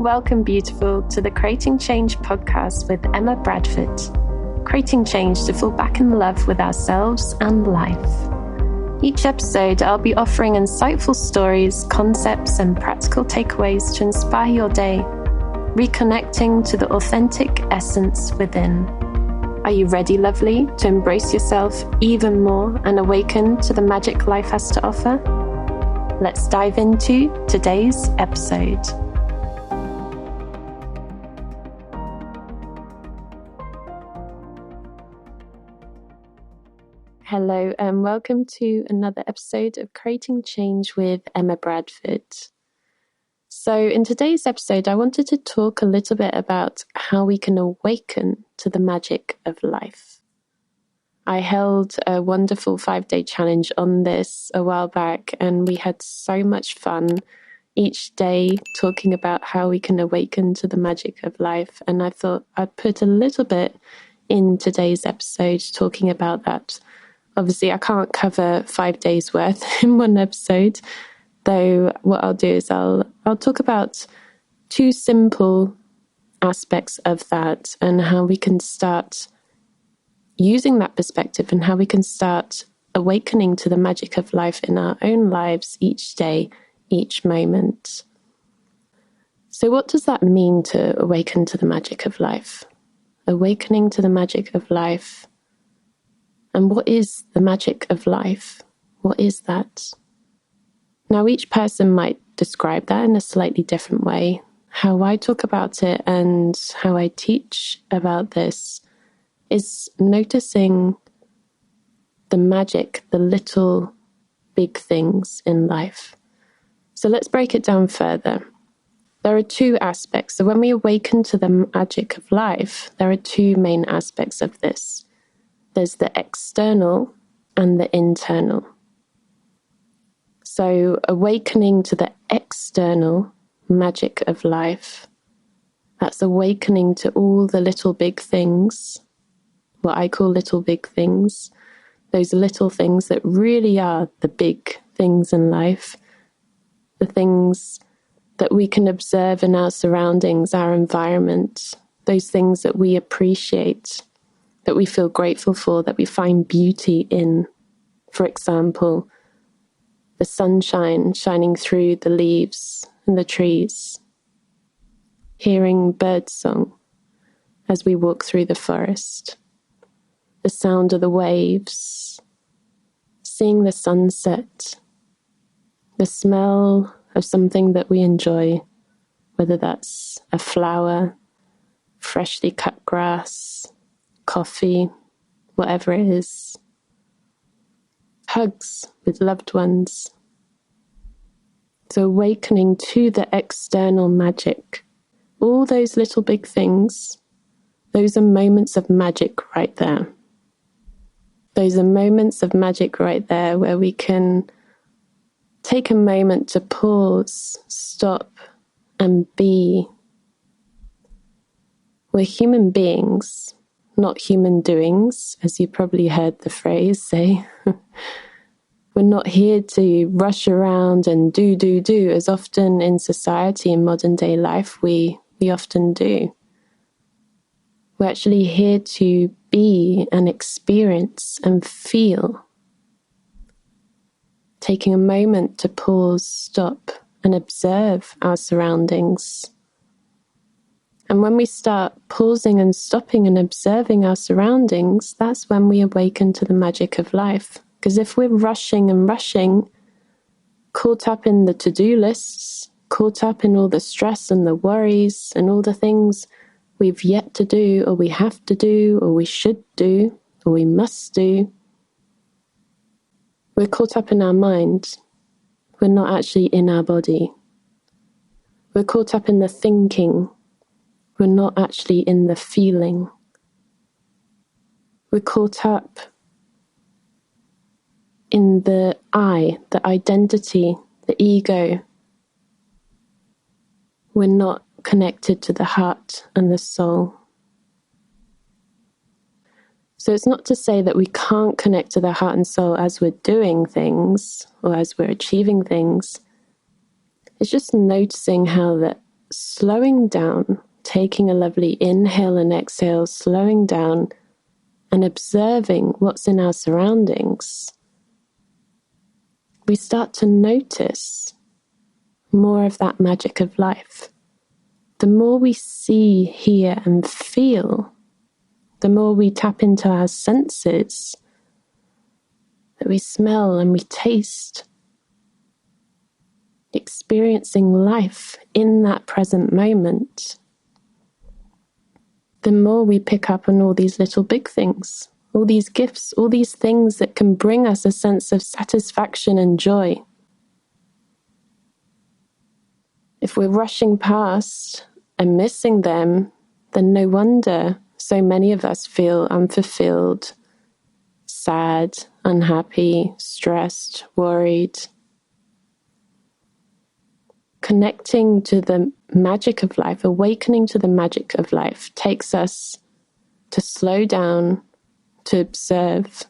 Welcome, beautiful, to the Creating Change podcast with Emma Bradford. Creating change to fall back in love with ourselves and life. Each episode, I'll be offering insightful stories, concepts, and practical takeaways to inspire your day, reconnecting to the authentic essence within. Are you ready, lovely, to embrace yourself even more and awaken to the magic life has to offer? Let's dive into today's episode. Hello and welcome to another episode of Creating Change with Emma Bradford. So in today's episode, I wanted to talk a little bit about how we can awaken to the magic of life. I held a wonderful 5-day challenge on this a while back, and we had so much fun each day talking about how we can awaken to the magic of life. And I thought I'd put a little bit in today's episode talking about that. Obviously, I can't cover 5 days worth in one episode, though what I'll do is I'll talk about 2 simple aspects of that and how we can start using that perspective and how we can start awakening to the magic of life in our own lives each day, each moment. So what does that mean to awaken to the magic of life? Awakening to the magic of life. And what is the magic of life? What is that? Now, each person might describe that in a slightly different way. How I talk about it and how I teach about this is noticing the magic, the little big things in life. So let's break it down further. There are 2 aspects. So when we awaken to the magic of life, there are 2 main aspects of this. There's the external and the internal. So awakening to the external magic of life, that's awakening to all the little big things, what I call little big things, those little things that really are the big things in life, the things that we can observe in our surroundings, our environment, those things that we appreciate, that we feel grateful for, that we find beauty in. For example, the sunshine shining through the leaves and the trees, hearing birdsong as we walk through the forest, the sound of the waves, seeing the sunset, the smell of something that we enjoy, whether that's a flower, freshly cut grass, coffee, whatever it is. Hugs with loved ones. So awakening to the external magic. All those little big things, those are moments of magic right there. Those are moments of magic right there where we can take a moment to pause, stop, and be. We're human beings, not human doings, as you probably heard the phrase say. We're not here to rush around and do, as often in society in modern day life we often do. We're actually here to be and experience and feel. Taking a moment to pause, stop, and observe our surroundings. And when we start pausing and stopping and observing our surroundings, that's when we awaken to the magic of life. Because if we're rushing and rushing, caught up in the to-do lists, caught up in all the stress and the worries and all the things we've yet to do, or we have to do, or we should do, or we must do, we're caught up in our mind. We're not actually in our body. We're caught up in the thinking. We're not actually in the feeling. We're caught up in the I, the identity, the ego. We're not connected to the heart and the soul. So it's not to say that we can't connect to the heart and soul as we're doing things or as we're achieving things. It's just noticing how that slowing down, taking a lovely inhale and exhale, slowing down and observing what's in our surroundings, we start to notice more of that magic of life. The more we see, hear, and feel, the more we tap into our senses, that we smell and we taste, experiencing life in that present moment, the more we pick up on all these little big things, all these gifts, all these things that can bring us a sense of satisfaction and joy. If we're rushing past and missing them, then no wonder so many of us feel unfulfilled, sad, unhappy, stressed, worried. Connecting to the magic of life, awakening to the magic of life, takes us to slow down, to observe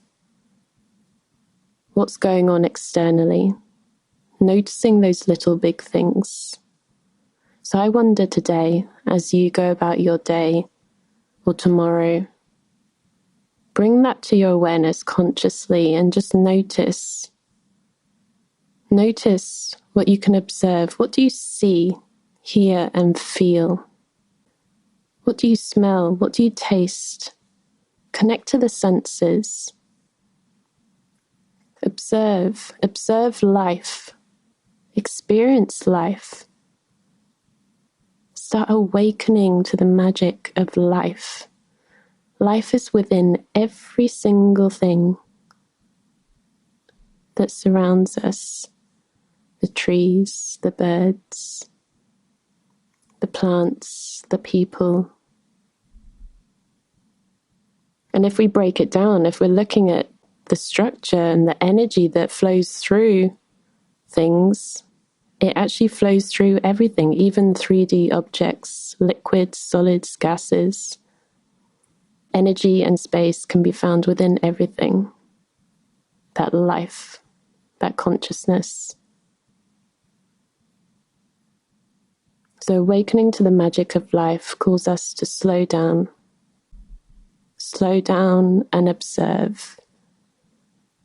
what's going on externally, noticing those little big things. So I wonder today, as you go about your day or tomorrow, bring that to your awareness consciously and just notice. Notice what you can observe. What do you see, hear, and feel? What do you smell? What do you taste? Connect to the senses. Observe life. Experience life. Start awakening to the magic of life. Life is within every single thing that surrounds us. The trees, the birds, the plants, the people. And if we break it down, if we're looking at the structure and the energy that flows through things, it actually flows through everything, even 3D objects, liquids, solids, gases. Energy and space can be found within everything. That life, that consciousness. So awakening to the magic of life calls us to slow down. Slow down and observe.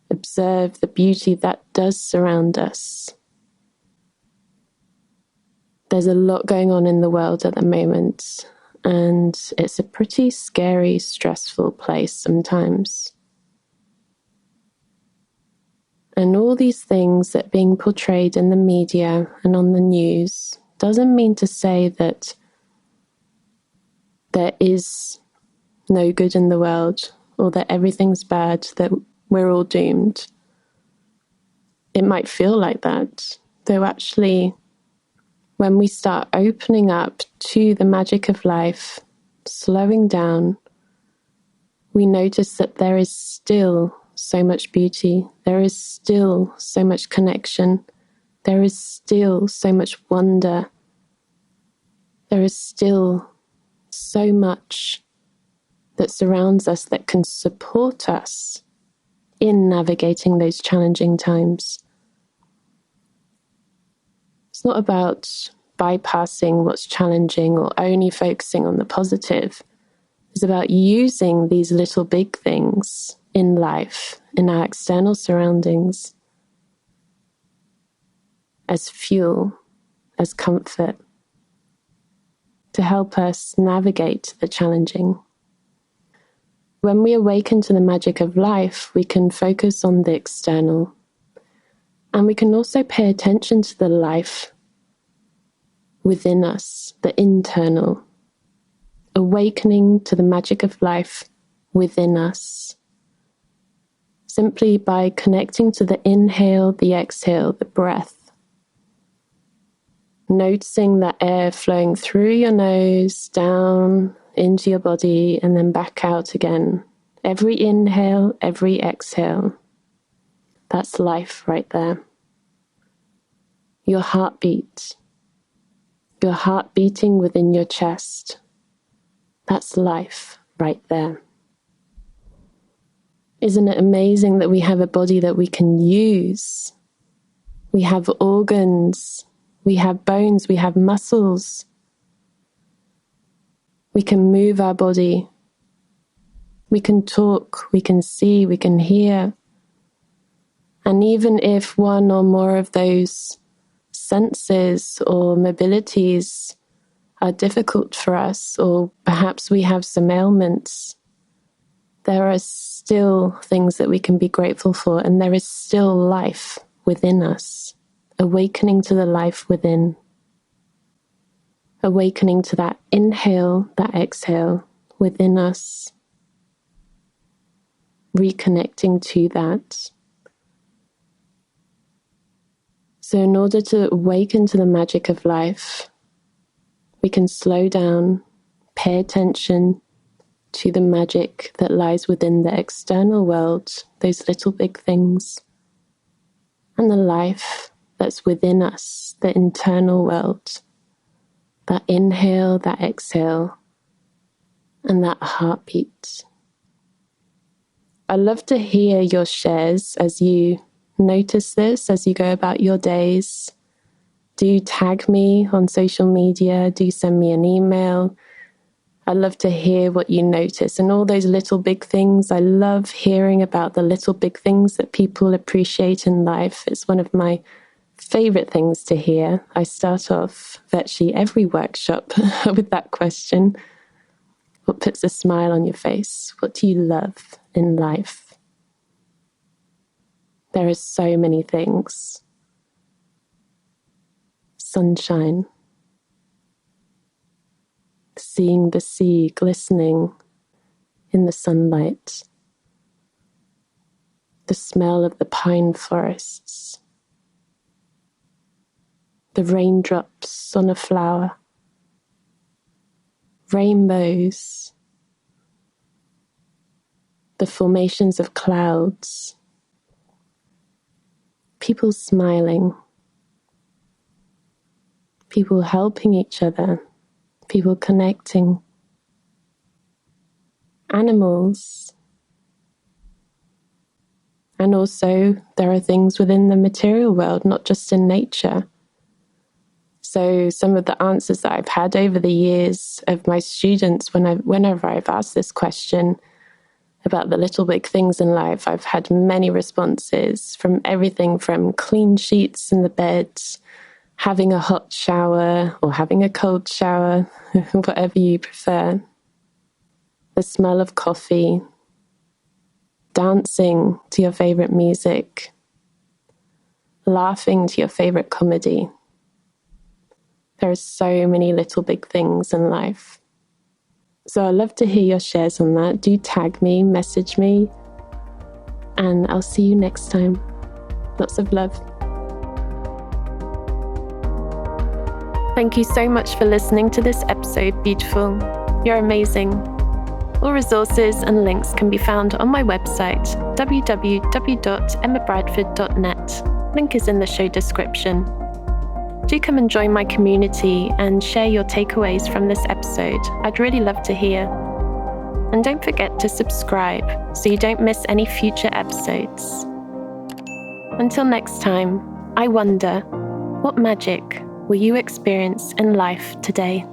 Observe the beauty that does surround us. There's a lot going on in the world at the moment, and it's a pretty scary, stressful place sometimes. And all these things that are being portrayed in the media and on the news doesn't mean to say that there is no good in the world or that everything's bad, that we're all doomed. It might feel like that, though actually, when we start opening up to the magic of life, slowing down, we notice that there is still so much beauty. There is still so much connection. There is still so much wonder. There is still so much that surrounds us that can support us in navigating those challenging times. It's not about bypassing what's challenging or only focusing on the positive. It's about using these little big things in life, in our external surroundings, as fuel, as comfort, to help us navigate the challenging. When we awaken to the magic of life, we can focus on the external, and we can also pay attention to the life within us, the internal, awakening to the magic of life within us, simply by connecting to the inhale, the exhale, the breath, noticing that air flowing through your nose, down into your body, and then back out again. Every inhale, every exhale. That's life right there. Your heartbeat. Your heart beating within your chest. That's life right there. Isn't it amazing that we have a body that we can use? We have organs, we have bones, we have muscles, We can move our body. We can talk, we can see, we can hear. And even if one or more of those senses or mobilities are difficult for us, or perhaps we have some ailments, there are still things that we can be grateful for, and there is still life within us, awakening to the life within, awakening to that inhale, that exhale within us, reconnecting to that. So in order to awaken to the magic of life, we can slow down, pay attention to the magic that lies within the external world, those little big things, and the life that's within us, the internal world, that inhale, that exhale, and that heartbeat. I love to hear your shares as you notice this, as you go about your days. Do tag me on social media, do send me an email. I love to hear what you notice and all those little big things. I love hearing about the little big things that people appreciate in life. It's one of my favorite things to hear. I start off virtually every workshop with that question. What puts a smile on your face? What do you love in life? There are so many things. Sunshine. Seeing the sea glistening in the sunlight. The smell of the pine forests. The raindrops on a flower. Rainbows. The formations of clouds. People smiling. People helping each other. People connecting. Animals. And also there are things within the material world, not just in nature. So some of the answers that I've had over the years of my students, whenever I've asked this question about the little big things in life, I've had many responses, from everything from clean sheets in the bed, having a hot shower or having a cold shower, whatever you prefer. The smell of coffee, dancing to your favorite music, laughing to your favorite comedy. There are so many little big things in life. So I'd love to hear your shares on that. Do tag me, message me, and I'll see you next time. Lots of love. Thank you so much for listening to this episode, beautiful. You're amazing. All resources and links can be found on my website, www.emmabradford.net. Link is in the show description. Do come and join my community and share your takeaways from this episode. I'd really love to hear. And don't forget to subscribe so you don't miss any future episodes. Until next time, I wonder, what magic will you experience in life today?